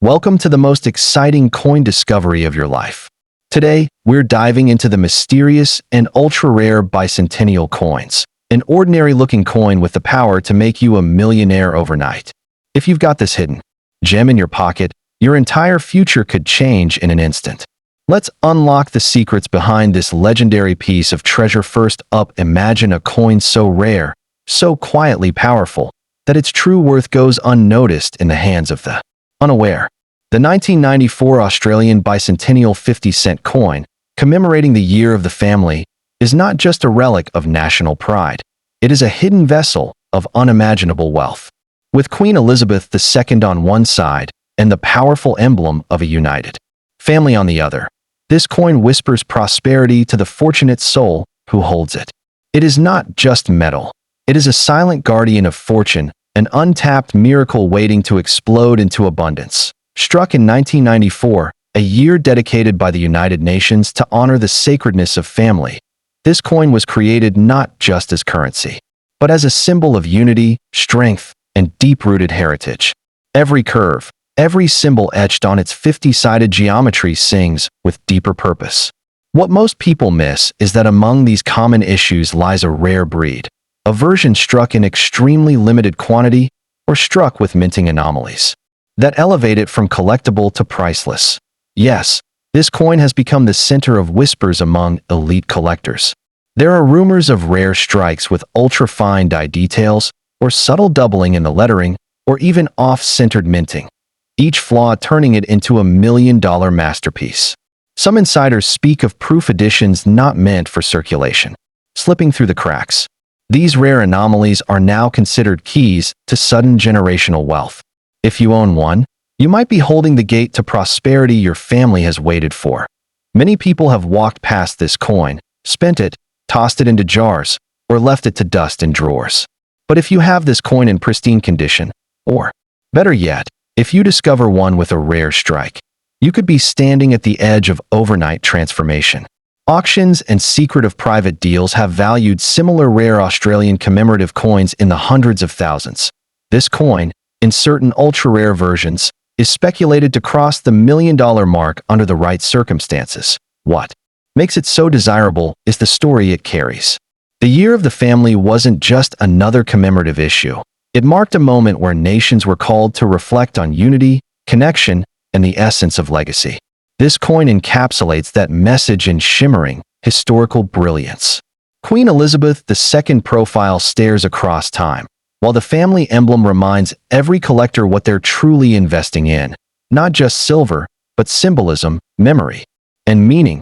Welcome to the most exciting coin discovery of your life. Today, we're diving into the mysterious and ultra-rare bicentennial coins, an ordinary-looking coin with the power to make you a millionaire overnight. If you've got this hidden gem in your pocket, your entire future could change in an instant. Let's unlock the secrets behind this legendary piece of treasure. First up, imagine a coin so rare, so quietly powerful, that its true worth goes unnoticed in the hands of the unaware. The 1994 Australian bicentennial 50-cent coin, commemorating the year of the family, is not just a relic of national pride. It is a hidden vessel of unimaginable wealth. With Queen Elizabeth II on one side and the powerful emblem of a united family on the other, this coin whispers prosperity to the fortunate soul who holds it. It is not just metal. It is a silent guardian of fortune, an untapped miracle waiting to explode into abundance. Struck in 1994, a year dedicated by the United Nations to honor the sacredness of family, this coin was created not just as currency, but as a symbol of unity, strength, and deep-rooted heritage. Every curve, every symbol etched on its 50-sided geometry sings with deeper purpose. What most people miss is that among these common issues lies a rare breed, a version struck in extremely limited quantity or struck with minting anomalies that elevate it from collectible to priceless. Yes, this coin has become the center of whispers among elite collectors. There are rumors of rare strikes with ultra-fine die details, or subtle doubling in the lettering, or even off-centered minting, each flaw turning it into a million-dollar masterpiece. Some insiders speak of proof editions not meant for circulation, slipping through the cracks. These rare anomalies are now considered keys to sudden generational wealth. If you own one, you might be holding the gate to prosperity your family has waited for. Many people have walked past this coin, spent it, tossed it into jars, or left it to dust in drawers. But if you have this coin in pristine condition, or, better yet, if you discover one with a rare strike, you could be standing at the edge of overnight transformation. Auctions and secretive private deals have valued similar rare Australian commemorative coins in the hundreds of thousands. This coin, in certain ultra-rare versions, is speculated to cross the million-dollar mark under the right circumstances. What makes it so desirable is the story it carries. The year of the family wasn't just another commemorative issue. It marked a moment where nations were called to reflect on unity, connection, and the essence of legacy. This coin encapsulates that message in shimmering, historical brilliance. Queen Elizabeth II profile stares across time, while the family emblem reminds every collector what they're truly investing in, not just silver, but symbolism, memory, and meaning.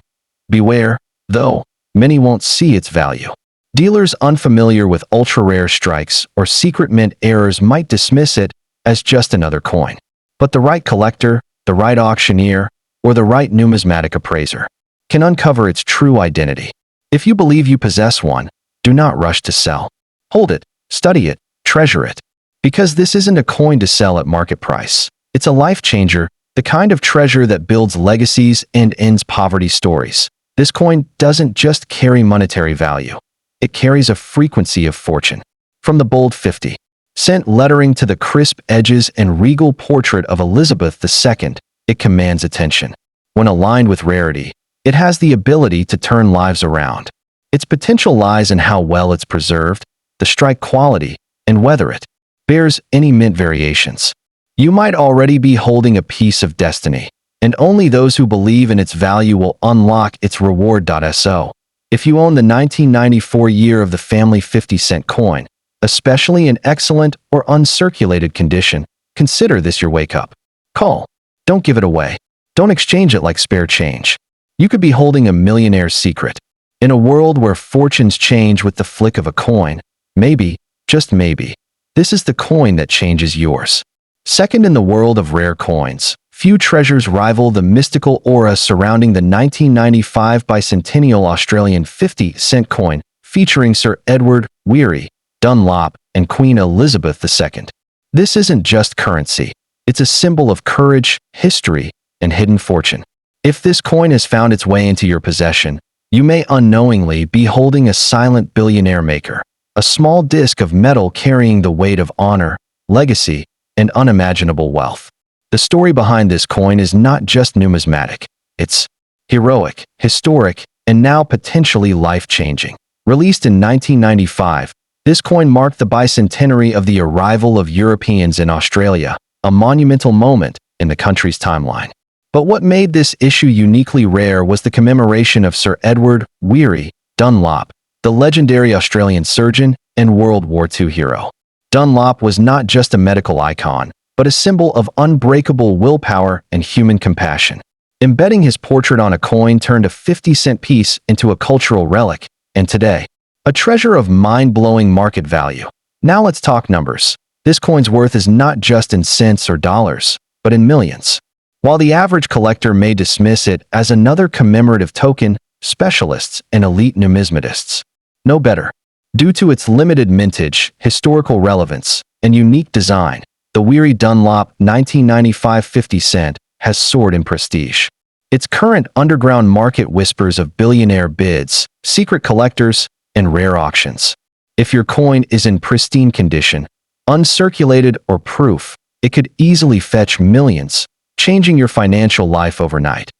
Beware, though, many won't see its value. Dealers unfamiliar with ultra-rare strikes or secret mint errors might dismiss it as just another coin. But the right collector, the right auctioneer, or the right numismatic appraiser can uncover its true identity. If you believe you possess one, do not rush to sell. Hold it, study it, treasure it. Because this isn't a coin to sell at market price. It's a life changer, the kind of treasure that builds legacies and ends poverty stories. This coin doesn't just carry monetary value. It carries a frequency of fortune. From the bold 50-cent lettering to the crisp edges and regal portrait of Elizabeth II, it commands attention. When aligned with rarity, it has the ability to turn lives around. Its potential lies in how well it's preserved, the strike quality, and whether it bears any mint variations. You might already be holding a piece of destiny, and only those who believe in its value will unlock its reward. So, if you own the 1994 year of the family 50-cent coin, especially in excellent or uncirculated condition, consider this your wake-up call. Don't give it away. Don't exchange it like spare change. You could be holding a millionaire's secret. In a world where fortunes change with the flick of a coin, maybe, just maybe, this is the coin that changes yours. Second in the world of rare coins, few treasures rival the mystical aura surrounding the 1995 bicentennial Australian 50-cent coin featuring Sir Edward Weary Dunlop and Queen Elizabeth II. This isn't just currency. It's a symbol of courage, history, and hidden fortune. If this coin has found its way into your possession, you may unknowingly be holding a silent billionaire maker, a small disc of metal carrying the weight of honor, legacy, and unimaginable wealth. The story behind this coin is not just numismatic. It's heroic, historic, and now potentially life-changing. Released in 1995, this coin marked the bicentenary of the arrival of Europeans in Australia, a monumental moment in the country's timeline. But what made this issue uniquely rare was the commemoration of Sir Edward Weary Dunlop, the legendary Australian surgeon and World War II hero. Dunlop was not just a medical icon, but a symbol of unbreakable willpower and human compassion. Embedding his portrait on a coin turned a 50-cent piece into a cultural relic, and today, a treasure of mind-blowing market value. Now let's talk numbers. This coin's worth is not just in cents or dollars, but in millions. While the average collector may dismiss it as another commemorative token, specialists and elite numismatists know better. Due to its limited mintage, historical relevance, and unique design, the Weary Dunlop 1995 50-cent has soared in prestige. Its current underground market whispers of billionaire bids, secret collectors, and rare auctions. If your coin is in pristine condition, uncirculated or proof, it could easily fetch millions, changing your financial life overnight.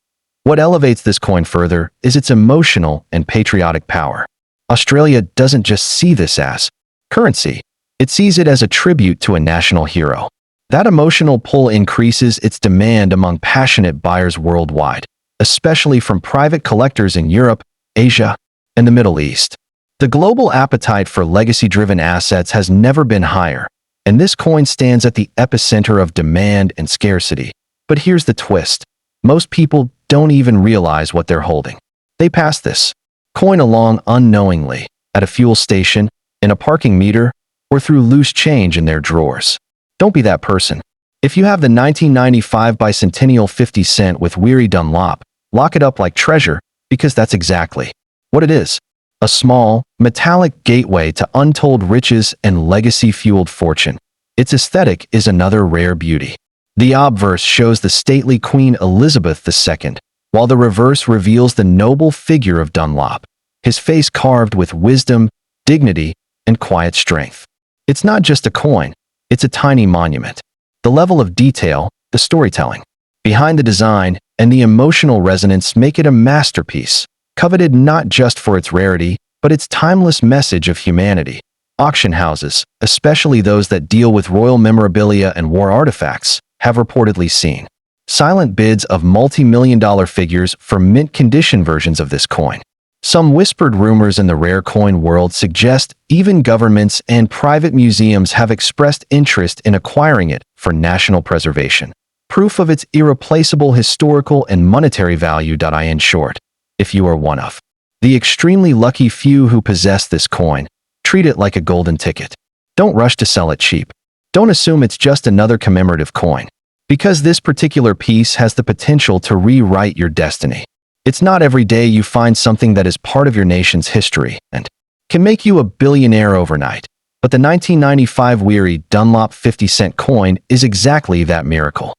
What elevates this coin further is its emotional and patriotic power. Australia doesn't just see this as currency, it sees it as a tribute to a national hero. That emotional pull increases its demand among passionate buyers worldwide, especially from private collectors in Europe, Asia, and the Middle East. The global appetite for legacy-driven assets has never been higher, and this coin stands at the epicenter of demand and scarcity. But here's the twist. Most people don't even realize what they're holding. They pass this coin along unknowingly, at a fuel station, in a parking meter, or through loose change in their drawers. Don't be that person. If you have the 1995 bicentennial 50-cent with Weary Dunlop, lock it up like treasure, because that's exactly what it is. A small, metallic gateway to untold riches and legacy-fueled fortune. Its aesthetic is another rare beauty. The obverse shows the stately Queen Elizabeth II, while the reverse reveals the noble figure of Dunlop, his face carved with wisdom, dignity, and quiet strength. It's not just a coin, it's a tiny monument. The level of detail, the storytelling behind the design, and the emotional resonance make it a masterpiece, coveted not just for its rarity, but its timeless message of humanity. Auction houses, especially those that deal with royal memorabilia and war artifacts, have reportedly seen silent bids of multi-million-dollar figures for mint-condition versions of this coin. Some whispered rumors in the rare coin world suggest even governments and private museums have expressed interest in acquiring it for national preservation. Proof of its irreplaceable historical and monetary value. In short, if you are one of the extremely lucky few who possess this coin, treat it like a golden ticket. Don't rush to sell it cheap. Don't assume it's just another commemorative coin, because this particular piece has the potential to rewrite your destiny. It's not every day you find something that is part of your nation's history and can make you a billionaire overnight. But the 1995 Weary Dunlop 50-cent coin is exactly that miracle.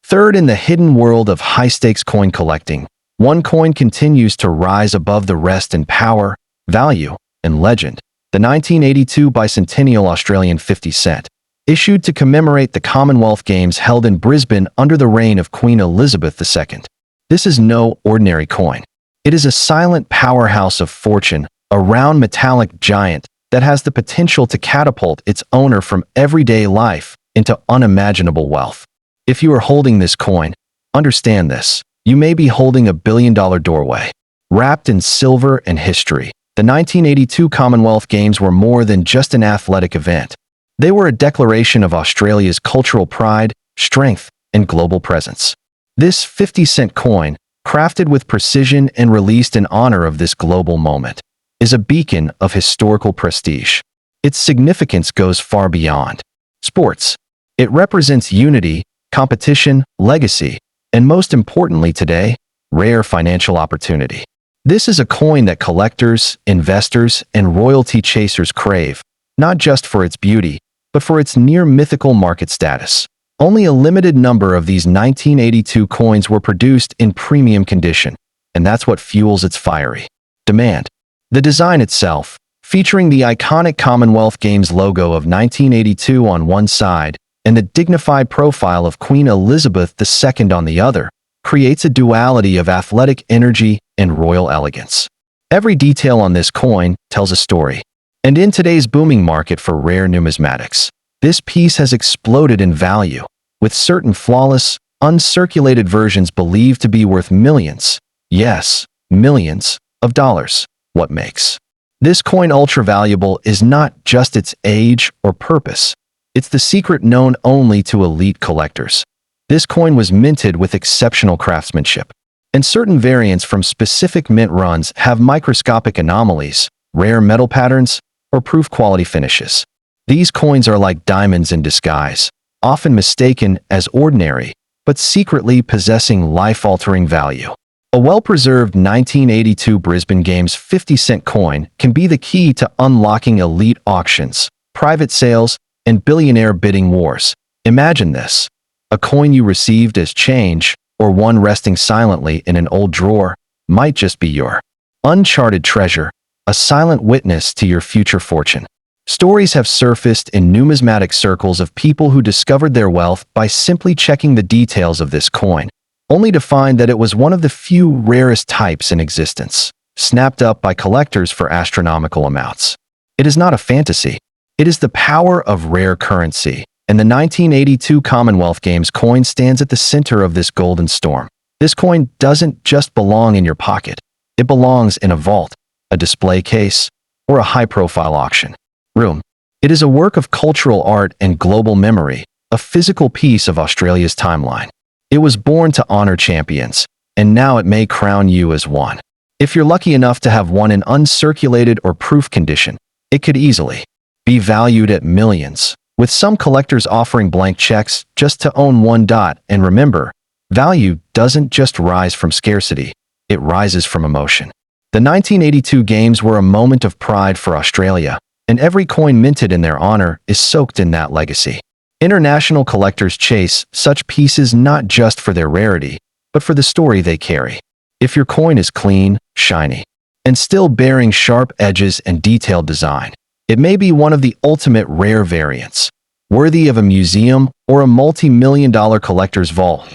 Third, in the hidden world of high-stakes coin collecting, one coin continues to rise above the rest in power, value, and legend. The 1982 bicentennial Australian 50-cent, issued to commemorate the Commonwealth Games held in Brisbane under the reign of Queen Elizabeth II. This is no ordinary coin. It is a silent powerhouse of fortune, a round metallic giant that has the potential to catapult its owner from everyday life into unimaginable wealth. If you are holding this coin, understand this. You may be holding a billion-dollar doorway. Wrapped in silver and history, the 1982 Commonwealth Games were more than just an athletic event. They were a declaration of Australia's cultural pride, strength, and global presence. This 50-cent coin, crafted with precision and released in honor of this global moment, is a beacon of historical prestige. Its significance goes far beyond sports. It represents unity, competition, legacy, and most importantly today, rare financial opportunity. This is a coin that collectors, investors, and royalty chasers crave, not just for its beauty, but for its near-mythical market status. Only a limited number of these 1982 coins were produced in premium condition, and that's what fuels its fiery demand. The design itself, featuring the iconic Commonwealth Games logo of 1982 on one side and the dignified profile of Queen Elizabeth II on the other, creates a duality of athletic energy and royal elegance. Every detail on this coin tells a story. And in today's booming market for rare numismatics, this piece has exploded in value, with certain flawless, uncirculated versions believed to be worth millions, yes, millions of dollars. What makes this coin ultra-valuable is not just its age or purpose. It's the secret known only to elite collectors. This coin was minted with exceptional craftsmanship, and certain variants from specific mint runs have microscopic anomalies, rare metal patterns, or proof quality finishes. These coins are like diamonds in disguise, often mistaken as ordinary, but secretly possessing life-altering value. A well-preserved 1982 Brisbane Games 50-cent coin can be the key to unlocking elite auctions, private sales, and billionaire bidding wars. Imagine this: a coin you received as change, or one resting silently in an old drawer, might just be your uncharted treasure, a silent witness to your future fortune. Stories have surfaced in numismatic circles of people who discovered their wealth by simply checking the details of this coin, only to find that it was one of the few rarest types in existence, snapped up by collectors for astronomical amounts. It is not a fantasy. It is the power of rare currency, and the 1982 Commonwealth Games coin stands at the center of this golden storm. This coin doesn't just belong in your pocket. It belongs in a vault, a display case, or a high-profile auction room. It is a work of cultural art and global memory, a physical piece of Australia's timeline. It was born to honor champions, and now it may crown you as one. If you're lucky enough to have one in uncirculated or proof condition, it could easily be valued at millions, with some collectors offering blank checks just to own one. And remember, value doesn't just rise from scarcity, it rises from emotion. The 1982 Games were a moment of pride for Australia, and every coin minted in their honor is soaked in that legacy. International collectors chase such pieces not just for their rarity, but for the story they carry. If your coin is clean, shiny, and still bearing sharp edges and detailed design, it may be one of the ultimate rare variants, worthy of a museum or a multi-million-dollar collector's vault.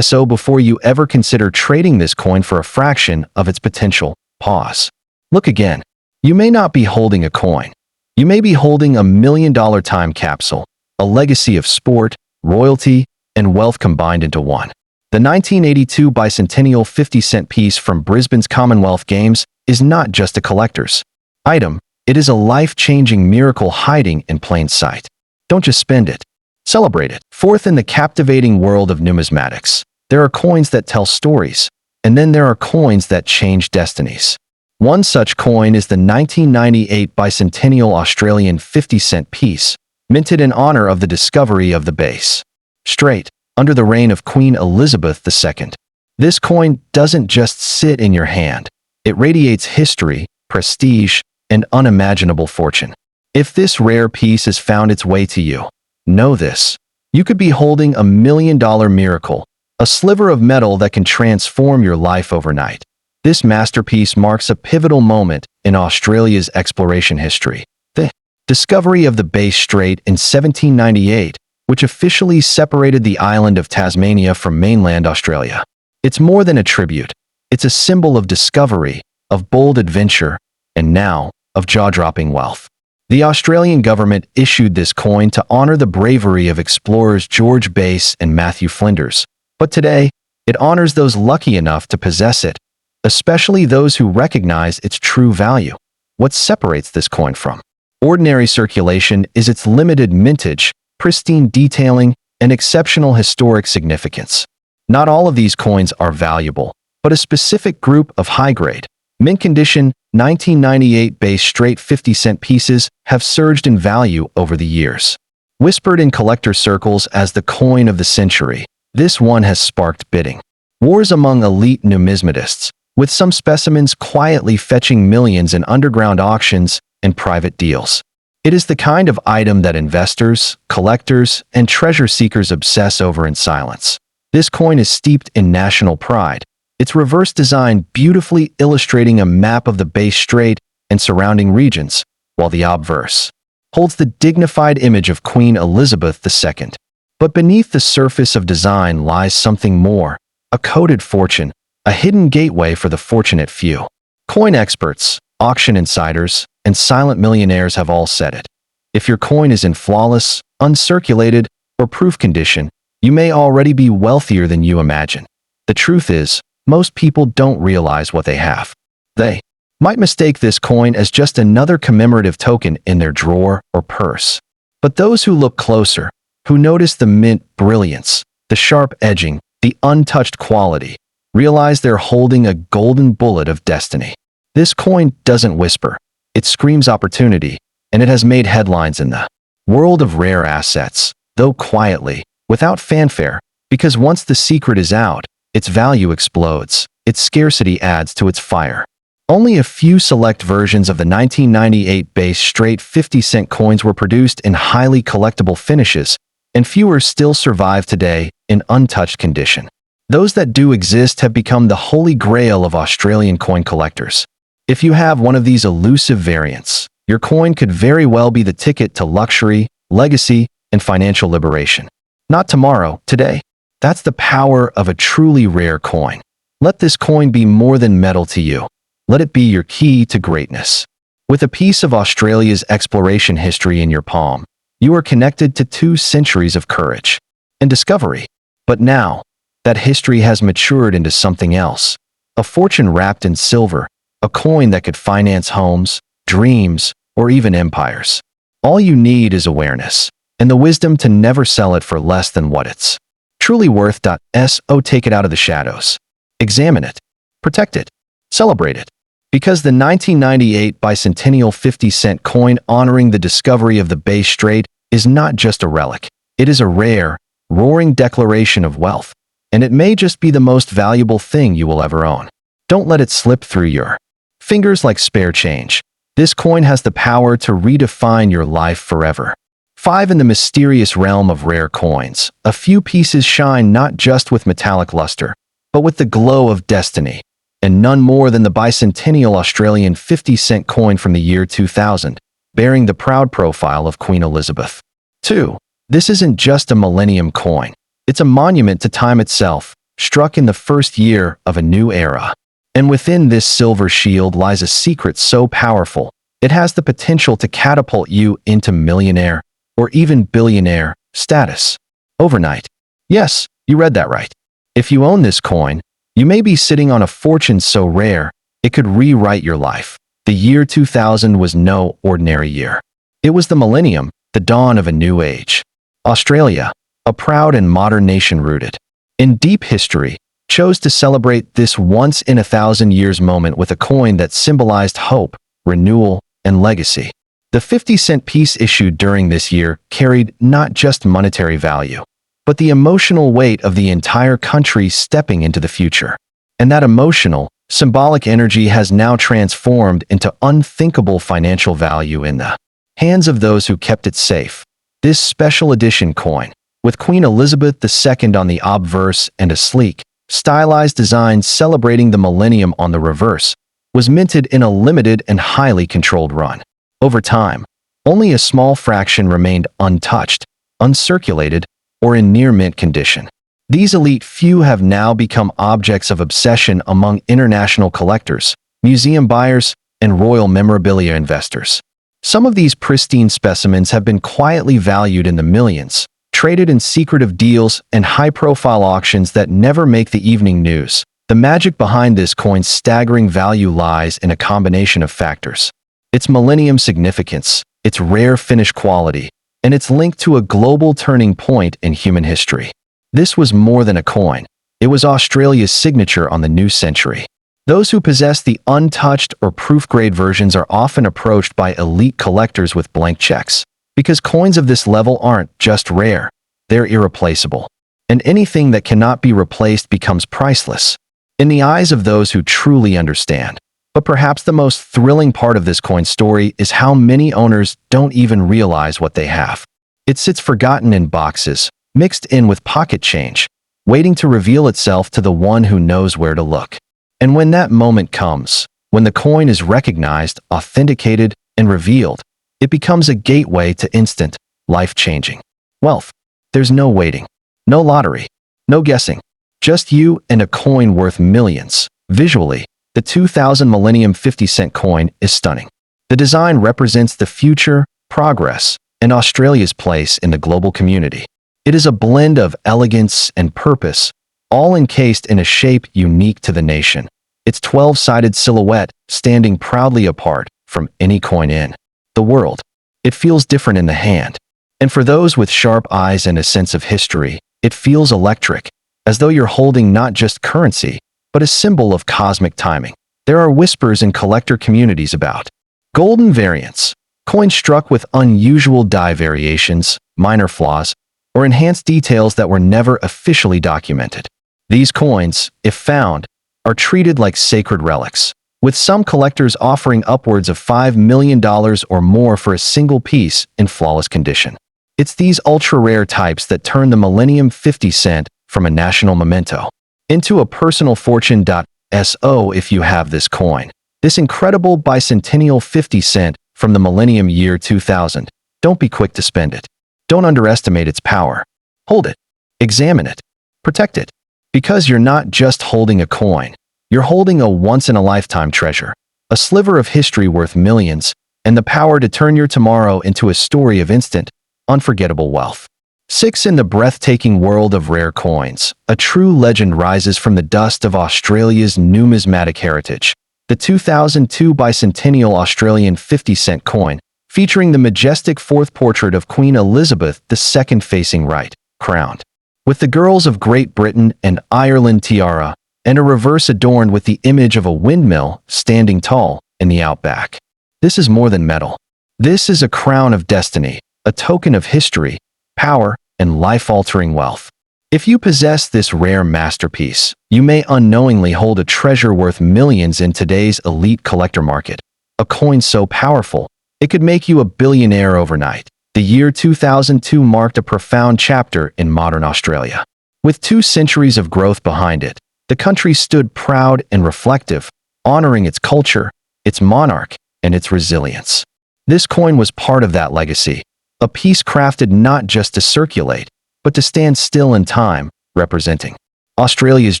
So before you ever consider trading this coin for a fraction of its potential, pause. Look again. You may not be holding a coin. You may be holding a million-dollar time capsule, a legacy of sport, royalty, and wealth combined into one. The 1982 bicentennial 50-cent piece from Brisbane's Commonwealth Games is not just a collector's item. It is a life-changing miracle hiding in plain sight. Don't just spend it. Celebrate it. Fourth, in the captivating world of numismatics, there are coins that tell stories, and then there are coins that change destinies. One such coin is the 1998 bicentennial Australian 50-cent piece, minted in honor of the discovery of the Bass Strait under the reign of Queen Elizabeth II. This coin doesn't just sit in your hand. It radiates history, prestige, and unimaginable fortune. If this rare piece has found its way to you, know this: you could be holding a million-dollar miracle, a sliver of metal that can transform your life overnight. This masterpiece marks a pivotal moment in Australia's exploration history. The discovery of the Bass Strait in 1798, which officially separated the island of Tasmania from mainland Australia. It's more than a tribute. It's a symbol of discovery, of bold adventure, and now, of jaw-dropping wealth. The Australian government issued this coin to honor the bravery of explorers George Bass and Matthew Flinders, but today, it honors those lucky enough to possess it, especially those who recognize its true value. What separates this coin from ordinary circulation is its limited mintage, pristine detailing, and exceptional historic significance. Not all of these coins are valuable, but a specific group of high-grade, mint-condition 1998 Bass Strait 50-cent pieces have surged in value over the years. Whispered in collector circles as the coin of the century, this one has sparked bidding wars among elite numismatists, with some specimens quietly fetching millions in underground auctions and private deals. It is the kind of item that investors, collectors, and treasure seekers obsess over in silence. This coin is steeped in national pride, its reverse design beautifully illustrating a map of the Bass Strait and surrounding regions, while the obverse holds the dignified image of Queen Elizabeth II. But beneath the surface of design lies something more, a coded fortune, a hidden gateway for the fortunate few. Coin experts, auction insiders, and silent millionaires have all said it. If your coin is in flawless, uncirculated, or proof condition, you may already be wealthier than you imagine. The truth is, most people don't realize what they have. They might mistake this coin as just another commemorative token in their drawer or purse. But those who look closer, who notice the mint brilliance, the sharp edging, the untouched quality, realize they're holding a golden bullet of destiny. This coin doesn't whisper. It screams opportunity, and it has made headlines in the world of rare assets, though quietly, without fanfare, because once the secret is out, its value explodes, its scarcity adds to its fire. Only a few select versions of the 1998 Bass Strait 50-cent coins were produced in highly collectible finishes, and fewer still survive today in untouched condition. Those that do exist have become the holy grail of Australian coin collectors. If you have one of these elusive variants, your coin could very well be the ticket to luxury, legacy, and financial liberation. Not tomorrow, today. That's the power of a truly rare coin. Let this coin be more than metal to you. Let it be your key to greatness. With a piece of Australia's exploration history in your palm, you are connected to 2 centuries of courage and discovery. But now, that history has matured into something else. A fortune wrapped in silver, a coin that could finance homes, dreams, or even empires. All you need is awareness, and the wisdom to never sell it for less than what it's truly worth. So take it out of the shadows. Examine it. Protect it. Celebrate it. Because the 1998 bicentennial 50-cent coin honoring the discovery of the Bass Strait is not just a relic. It is a rare, roaring declaration of wealth, and it may just be the most valuable thing you will ever own. Don't let it slip through your fingers like spare change. This coin has the power to redefine your life forever. 5. In the mysterious realm of rare coins, a few pieces shine not just with metallic luster, but with the glow of destiny. And none more than the bicentennial Australian 50-cent coin from the year 2000, bearing the proud profile of Queen Elizabeth. 2. This isn't just a millennium coin. It's a monument to time itself, struck in the first year of a new era. And within this silver shield lies a secret so powerful, it has the potential to catapult you into millionaire, or even billionaire, status. Overnight. Yes, you read that right. If you own this coin, you may be sitting on a fortune so rare, it could rewrite your life. The year 2000 was no ordinary year. It was the millennium, the dawn of a new age. Australia, a proud and modern nation rooted in deep history, chose to celebrate this once-in-a-thousand-years moment with a coin that symbolized hope, renewal, and legacy. The 50-cent piece issued during this year carried not just monetary value, but the emotional weight of the entire country stepping into the future. And that emotional, symbolic energy has now transformed into unthinkable financial value in the hands of those who kept it safe. This special edition coin, with Queen Elizabeth II on the obverse and a sleek, stylized design celebrating the millennium on the reverse, was minted in a limited and highly controlled run. Over time, only a small fraction remained untouched, uncirculated, or in near-mint condition. These elite few have now become objects of obsession among international collectors, museum buyers, and royal memorabilia investors. Some of these pristine specimens have been quietly valued in the millions, traded in secretive deals and high-profile auctions that never make the evening news. The magic behind this coin's staggering value lies in a combination of factors. Its millennium significance, its rare finish quality, and its link to a global turning point in human history. This was more than a coin. It was Australia's signature on the new century. Those who possess the untouched or proof-grade versions are often approached by elite collectors with blank checks, because coins of this level aren't just rare, they're irreplaceable. And anything that cannot be replaced becomes priceless, in the eyes of those who truly understand. But perhaps the most thrilling part of this coin story is how many owners don't even realize what they have. It sits forgotten in boxes, mixed in with pocket change, waiting to reveal itself to the one who knows where to look. And when that moment comes, when the coin is recognized, authenticated, and revealed, It becomes a gateway to instant, life-changing wealth. There's no waiting, no lottery, no guessing. Just you and a coin worth millions. Visually, the 2000 Millennium 50-cent coin is stunning. The design represents the future, progress, and Australia's place in the global community. It is a blend of elegance and purpose, all encased in a shape unique to the nation. Its 12-sided silhouette standing proudly apart from any coin in the world. It feels different in the hand. And for those with sharp eyes and a sense of history, it feels electric, as though you're holding not just currency, but a symbol of cosmic timing. There are whispers in collector communities about golden variants, coins struck with unusual die variations, minor flaws, or enhanced details that were never officially documented. These coins, if found, are treated like sacred relics, with some collectors offering upwards of $5 million or more for a single piece in flawless condition. It's these ultra-rare types that turn the Millennium 50 cent from a national memento into a personal fortune. So if you have this coin, this incredible bicentennial 50 cent from the Millennium year 2000, don't be quick to spend it. Don't underestimate its power. Hold it. Examine it. Protect it. Because you're not just holding a coin, you're holding a once-in-a-lifetime treasure, a sliver of history worth millions, and the power to turn your tomorrow into a story of instant, unforgettable wealth. 6. In the breathtaking world of rare coins, a true legend rises from the dust of Australia's numismatic heritage. The 2002 bicentennial Australian 50-cent coin, featuring the majestic fourth portrait of Queen Elizabeth II facing right, crowned with the girls of Great Britain and Ireland tiara, and a reverse adorned with the image of a windmill standing tall in the outback. This is more than metal. This is a crown of destiny, a token of history, power, and life-altering wealth. If you possess this rare masterpiece, you may unknowingly hold a treasure worth millions in today's elite collector market. A coin so powerful, it could make you a billionaire overnight. The year 2002 marked a profound chapter in modern Australia. With 2 centuries of growth behind it, the country stood proud and reflective, honoring its culture, its monarch, and its resilience. This coin was part of that legacy, a piece crafted not just to circulate, but to stand still in time, representing Australia's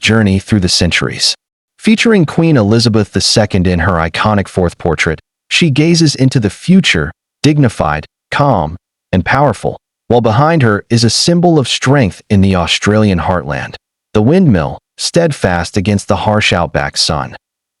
journey through the centuries. Featuring Queen Elizabeth II in her iconic fourth portrait, she gazes into the future, dignified, calm, and powerful, while behind her is a symbol of strength in the Australian heartland, the windmill, steadfast against the harsh outback sun.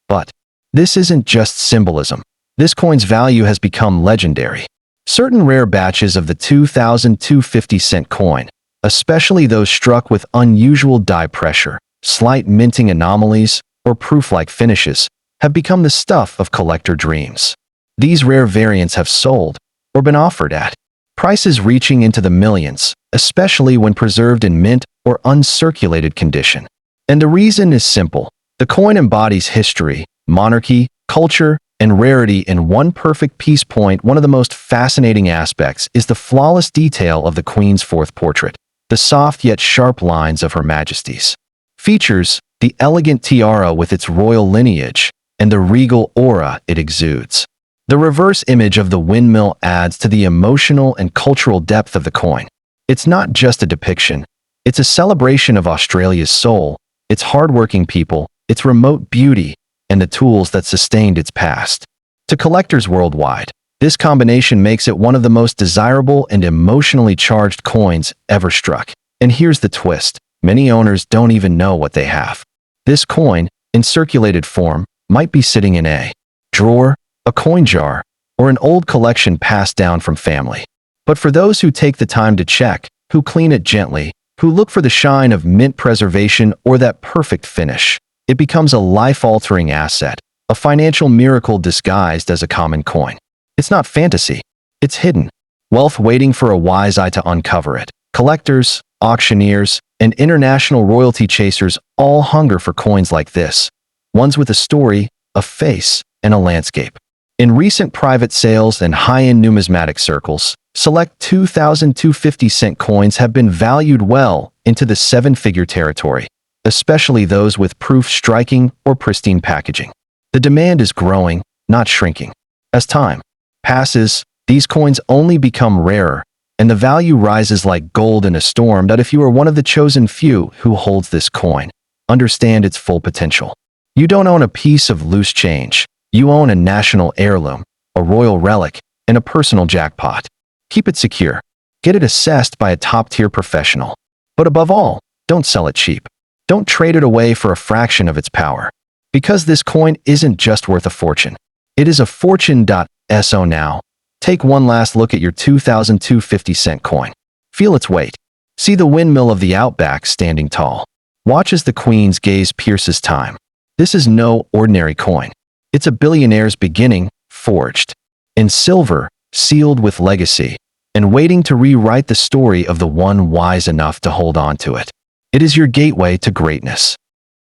But this isn't just symbolism. This coin's value has become legendary. Certain rare batches of the 2002 50-cent coin, especially those struck with unusual die pressure, slight minting anomalies, or proof-like finishes, have become the stuff of collector dreams. These rare variants have sold, or been offered at, prices reaching into the millions, especially when preserved in mint or uncirculated condition. And the reason is simple. The coin embodies history, monarchy, culture, and rarity in one perfect piece. One of the most fascinating aspects is the flawless detail of the Queen's fourth portrait, the soft yet sharp lines of Her Majesty's features, the elegant tiara with its royal lineage, and the regal aura it exudes. The reverse image of the windmill adds to the emotional and cultural depth of the coin. It's not just a depiction, it's a celebration of Australia's soul, its hardworking people, its remote beauty, and the tools that sustained its past. To collectors worldwide, this combination makes it one of the most desirable and emotionally charged coins ever struck. And here's the twist. Many owners don't even know what they have. This coin, in circulated form, might be sitting in a drawer, a coin jar, or an old collection passed down from family. But for those who take the time to check, who clean it gently, who look for the shine of mint preservation or that perfect finish, it becomes a life-altering asset, a financial miracle disguised as a common coin. It's not fantasy. It's hidden. Wealth waiting for a wise eye to uncover it. Collectors, auctioneers, and international royalty chasers all hunger for coins like this. Ones with a story, a face, and a landscape. In recent private sales and high-end numismatic circles, select 2002 50-cent coins have been valued well into the 7-figure territory, especially those with proof striking or pristine packaging. The demand is growing, not shrinking. As time passes, These coins only become rarer, and the value rises like gold in a storm. That if you are one of the chosen few who holds this coin, understand its full potential. You don't own a piece of loose change. You own a national heirloom, a royal relic, and a personal jackpot. Keep it secure. Get it assessed by a top-tier professional. But above all, don't sell it cheap. Don't trade it away for a fraction of its power. Because this coin isn't just worth a fortune. It is a fortune. So now, take one last look at your 2002 50-cent coin. Feel its weight. See the windmill of the outback standing tall. Watch as the queen's gaze pierces time. This is no ordinary coin. It's a billionaire's beginning, forged in silver, sealed with legacy, and waiting to rewrite the story of the one wise enough to hold on to it. It is your gateway to greatness.